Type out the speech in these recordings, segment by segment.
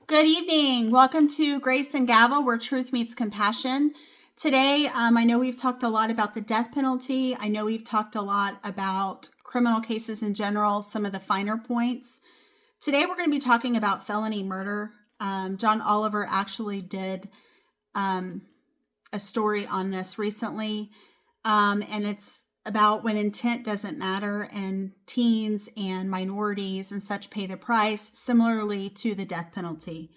Good evening. Welcome to Grace and Gavel, where truth meets compassion. Today, I know we've talked a lot about the death penalty. I know we've talked a lot about criminal cases in general, some of the finer points. Today, we're going to be talking about felony murder. John Oliver actually did a story on this recently, and it's about when intent doesn't matter and teens and minorities and such pay the price, similarly to the death penalty.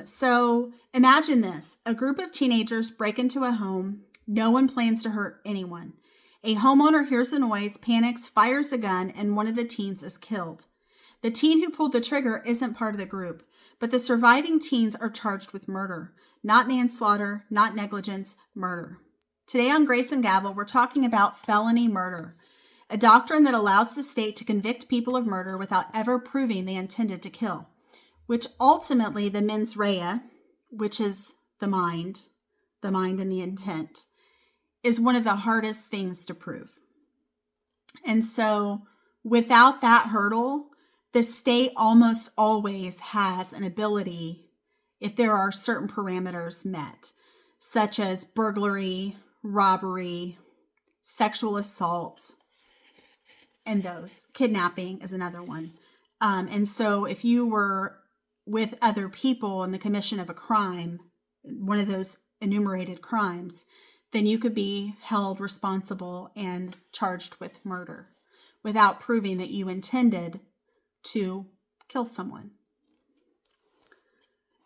So imagine this. A group of teenagers break into a home. No one plans to hurt anyone. A homeowner hears a noise, panics, fires a gun, and one of the teens is killed. The teen who pulled the trigger isn't part of the group, but the surviving teens are charged with murder. Not manslaughter, not negligence, murder. Today on Grace and Gavel, we're talking about felony murder, a doctrine that allows the state to convict people of murder without ever proving they intended to kill, which ultimately the mens rea, which is the mind and the intent, is one of the hardest things to prove. And so without that hurdle, the state almost always has an ability, if there are certain parameters met, such as burglary, robbery, sexual assault, and those. Kidnapping is another one. And so if you were with other people in the commission of a crime, one of those enumerated crimes, then you could be held responsible and charged with murder without proving that you intended to kill someone.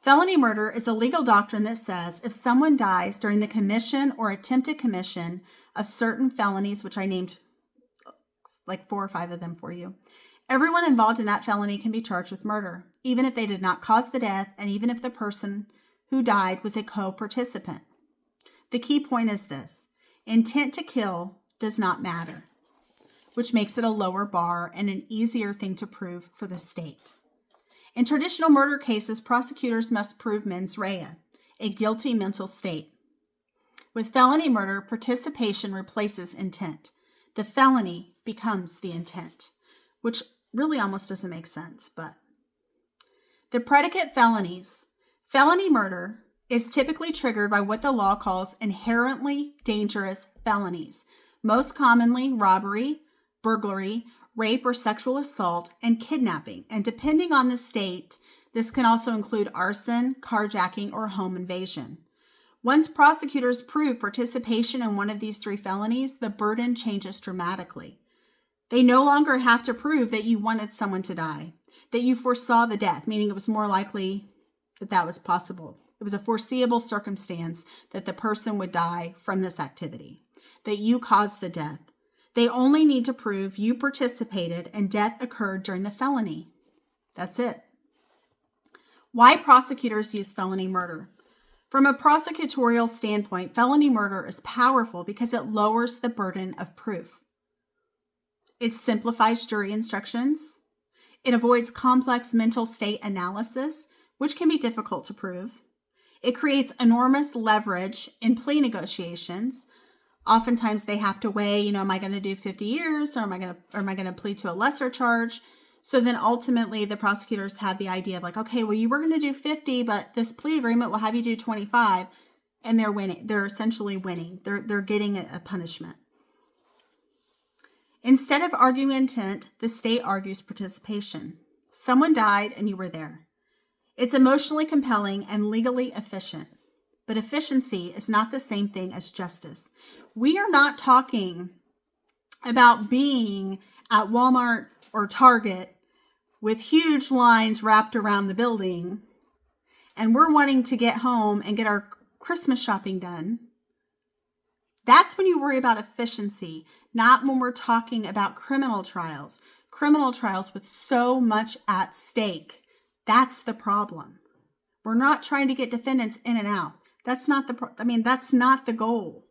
Felony murder is a legal doctrine that says if someone dies during the commission or attempted commission of certain felonies, which I named like 4 or 5 of them for you, everyone involved in that felony can be charged with murder, even if they did not cause the death and even if the person who died was a co-participant. The key point is this: intent to kill does not matter, which makes it a lower bar and an easier thing to prove for the state. In traditional murder cases, prosecutors must prove mens rea, a guilty mental state. With felony murder, participation replaces intent. The felony becomes the intent, which really almost doesn't make sense, but the predicate felonies. Felony murder is typically triggered by what the law calls inherently dangerous felonies, most commonly robbery, burglary, rape or sexual assault, and kidnapping. And depending on the state, this can also include arson, carjacking, or home invasion. Once prosecutors prove participation in one of these 3 felonies, the burden changes dramatically. They no longer have to prove that you wanted someone to die, that you foresaw the death, meaning it was more likely that was possible. It was a foreseeable circumstance that the person would die from this activity, that you caused the death. They only need to prove you participated and death occurred during the felony. That's it. Why prosecutors use felony murder? From a prosecutorial standpoint, felony murder is powerful because it lowers the burden of proof. It simplifies jury instructions. It avoids complex mental state analysis, which can be difficult to prove. It creates enormous leverage in plea negotiations. Oftentimes they have to weigh, am I going to do 50 years or am I going to plead to a lesser charge? So then ultimately the prosecutors have the idea of okay, well, you were going to do 50, but this plea agreement will have you do 25, and they're winning. They're essentially winning. They're getting a punishment. Instead of arguing intent, the state argues participation. Someone died and you were there. It's emotionally compelling and legally efficient. But efficiency is not the same thing as justice. We are not talking about being at Walmart or Target with huge lines wrapped around the building, and we're wanting to get home and get our Christmas shopping done. That's when you worry about efficiency, not when we're talking about criminal trials with so much at stake. That's the problem. We're not trying to get defendants in and out. That's not the goal.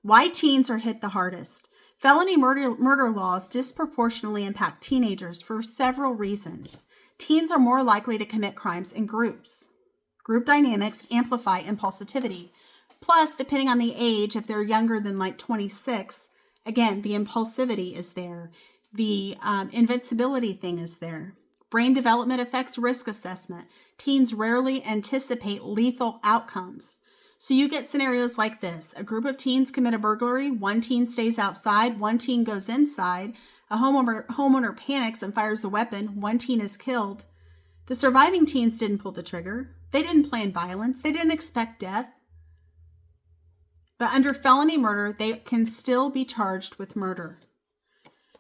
Why teens are hit the hardest. Felony murder laws disproportionately impact teenagers for several reasons. Teens are more likely to commit crimes in groups. Group dynamics amplify impulsivity. Plus, depending on the age, if they're younger than 26, again, the impulsivity is there. The invincibility thing is there. Brain development affects risk assessment. Teens rarely anticipate lethal outcomes. So you get scenarios like this. A group of teens commit a burglary. One teen stays outside. One teen goes inside. A homeowner panics and fires a weapon. One teen is killed. The surviving teens didn't pull the trigger. They didn't plan violence. They didn't expect death. But under felony murder, they can still be charged with murder.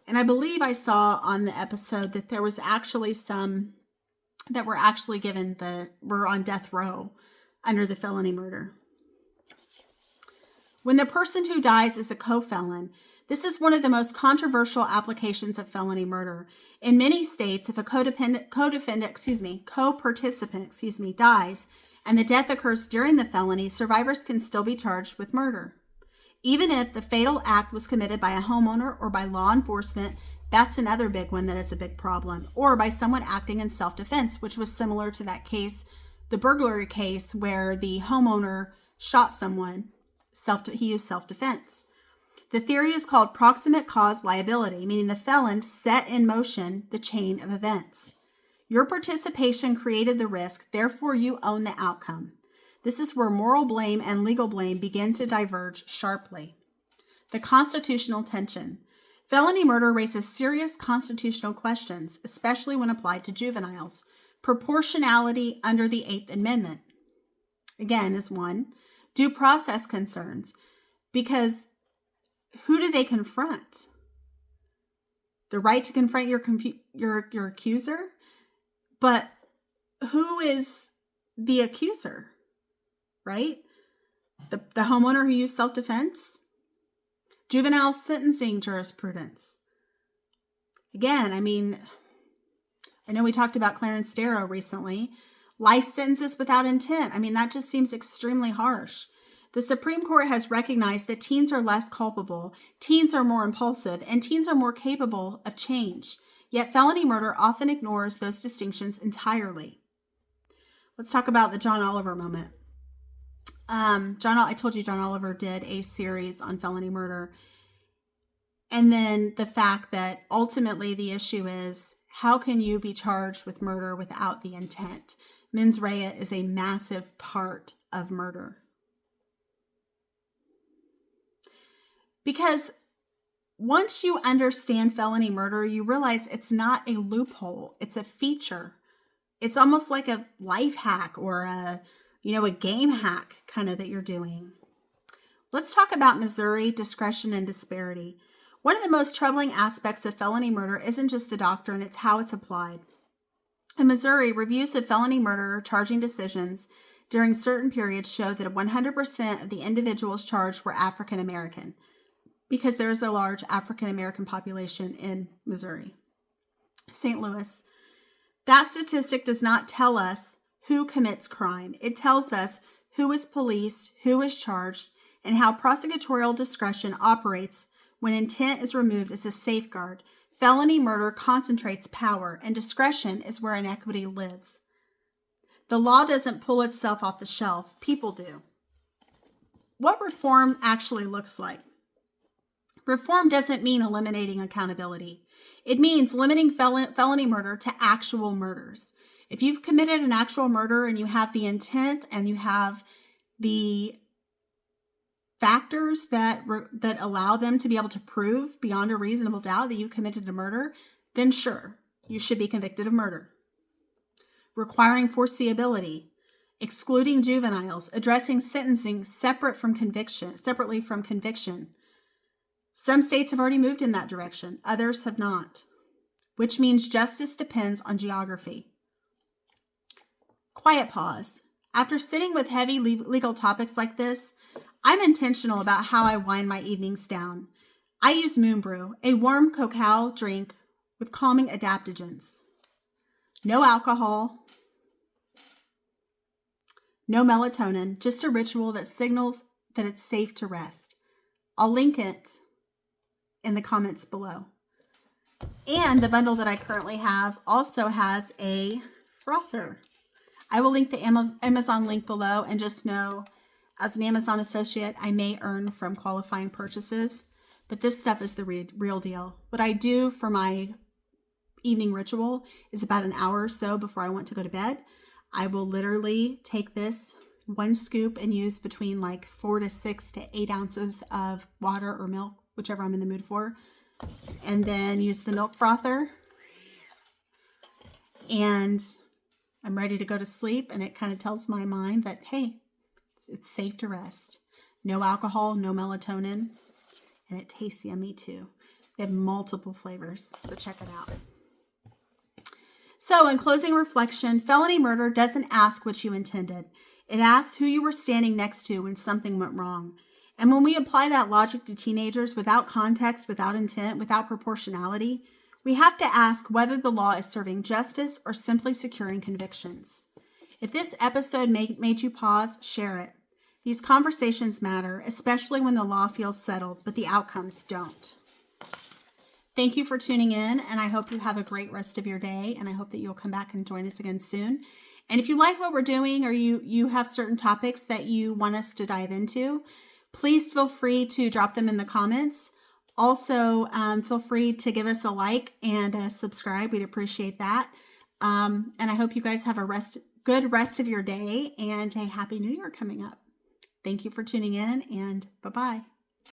And I believe I saw on the episode that there was actually some that were actually were on death row under the felony murder. When the person who dies is a co-felon, this is one of the most controversial applications of felony murder. In many states, if a co-participant dies and the death occurs during the felony, survivors can still be charged with murder. Even if the fatal act was committed by a homeowner or by law enforcement, that's another big one that is a big problem, or by someone acting in self-defense, which was similar to that case, the burglary case where the homeowner shot someone. He used self-defense. The theory is called proximate cause liability, meaning the felon set in motion the chain of events. Your participation created the risk, therefore you own the outcome. This is where moral blame and legal blame begin to diverge sharply. The constitutional tension. Felony murder raises serious constitutional questions, especially when applied to juveniles. Proportionality under the 8th Amendment, again, is one. Due process concerns, because who do they confront? The right to confront your accuser? But who is the accuser, right? The homeowner who used self-defense? Juvenile sentencing jurisprudence. Again, I know we talked about Clarence Darrow recently. Life sentences without intent. That just seems extremely harsh. The Supreme Court has recognized that teens are less culpable, teens are more impulsive, and teens are more capable of change. Yet felony murder often ignores those distinctions entirely. Let's talk about the John Oliver moment. I told you John Oliver did a series on felony murder. And then the fact that ultimately the issue is, how can you be charged with murder without the intent? Mens rea is a massive part of murder. Because once you understand felony murder, you realize it's not a loophole. It's a feature. It's almost like a life hack or a game hack kind of that you're doing. Let's talk about Missouri discretion and disparity. One of the most troubling aspects of felony murder isn't just the doctrine, it's how it's applied. In Missouri, reviews of felony murder charging decisions during certain periods show that 100% of the individuals charged were African American, because there's a large African American population in Missouri. St. Louis. That statistic does not tell us who commits crime. It tells us who is policed, who is charged, and how prosecutorial discretion operates when intent is removed as a safeguard. Felony murder concentrates power, and discretion is where inequity lives. The law doesn't pull itself off the shelf. People do. What reform actually looks like? Reform doesn't mean eliminating accountability. It means limiting felony murder to actual murders. If you've committed an actual murder and you have the intent and you have the factors that allow them to be able to prove beyond a reasonable doubt that you committed a murder, then sure, you should be convicted of murder. Requiring foreseeability, excluding juveniles, addressing sentencing separately from conviction. Some states have already moved in that direction. Others have not, which means justice depends on geography. Quiet pause. After sitting with heavy legal topics like this, I'm intentional about how I wind my evenings down. I use Moon Brew, a warm cacao drink with calming adaptogens. No alcohol, no melatonin, just a ritual that signals that it's safe to rest. I'll link it in the comments below. And the bundle that I currently have also has a frother. I will link the Amazon link below, and just know, as an Amazon associate, I may earn from qualifying purchases, but this stuff is the real deal. What I do for my evening ritual is about an hour or so before I want to go to bed. I will literally take this one scoop and use between like 4 to 6 to 8 ounces of water or milk, whichever I'm in the mood for, and then use the milk frother, and I'm ready to go to sleep. And it kind of tells my mind that, hey, it's safe to rest. No alcohol, no melatonin, and it tastes yummy too. They have multiple flavors, so check it out. So in closing reflection, felony murder doesn't ask what you intended. It asks who you were standing next to when something went wrong. And when we apply that logic to teenagers without context, without intent, without proportionality, we have to ask whether the law is serving justice or simply securing convictions. If this episode made you pause, share it. These conversations matter, especially when the law feels settled, but the outcomes don't. Thank you for tuning in, and I hope you have a great rest of your day, and I hope that you'll come back and join us again soon. And if you like what we're doing, or you have certain topics that you want us to dive into, please feel free to drop them in the comments. Also, feel free to give us a like and subscribe. We'd appreciate that. And I hope you guys have a good rest of your day and a happy new year coming up. Thank you for tuning in, and bye-bye.